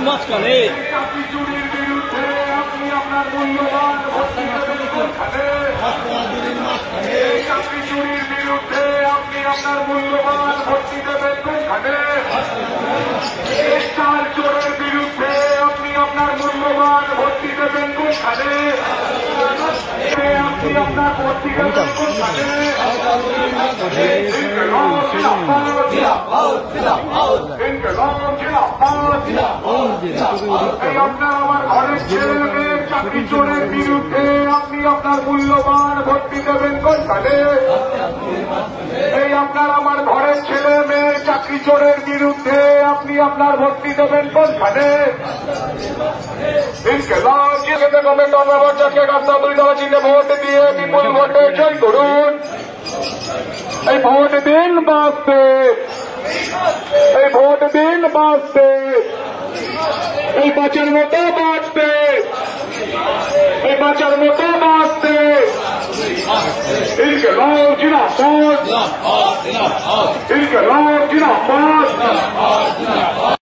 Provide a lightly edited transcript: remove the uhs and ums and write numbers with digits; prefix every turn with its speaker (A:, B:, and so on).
A: মাঝখানে
B: চুরির বিরুদ্ধে আপনি আপনার মূল্যবান ভোটটি দেবেন কোনখানে? চাকরি চুরির বিরুদ্ধে আপনি আপনার মূল্যবান ভোটটি দেবেন কোনখানে? চাল চোরের বিরুদ্ধে আপনি আপনার মূল্যবান ভোটটি দেবেন কোনখানে? আপনি আপনার ভোটটি দেবেন কোনখানে? আপনার আমার ঘরের ছেলে মেয়ের চাকরি চোরের বিরুদ্ধে আপনি আপনার মূল্যবান ভোটটি দেবেন কোনখানে? এই আপনার আমার ঘরের ছেলে মেয়ের চাকরি চোরের বিরুদ্ধে আপনি আপনার ভোটটি দেবেন কোনখানে? চিহ্নে ভোট দিয়ে বিপুল ভোটে জয় করুন। এই ভোট দিন বাঁচতে, এই ভোট দিন বাঁচতে, এই বাঁচার মতো বাঁচতে, এই বাঁচার মতো বাঁচতে। ইনকলাব জিন্দাবাদ, ইনকলাব জিন্দাবাদ।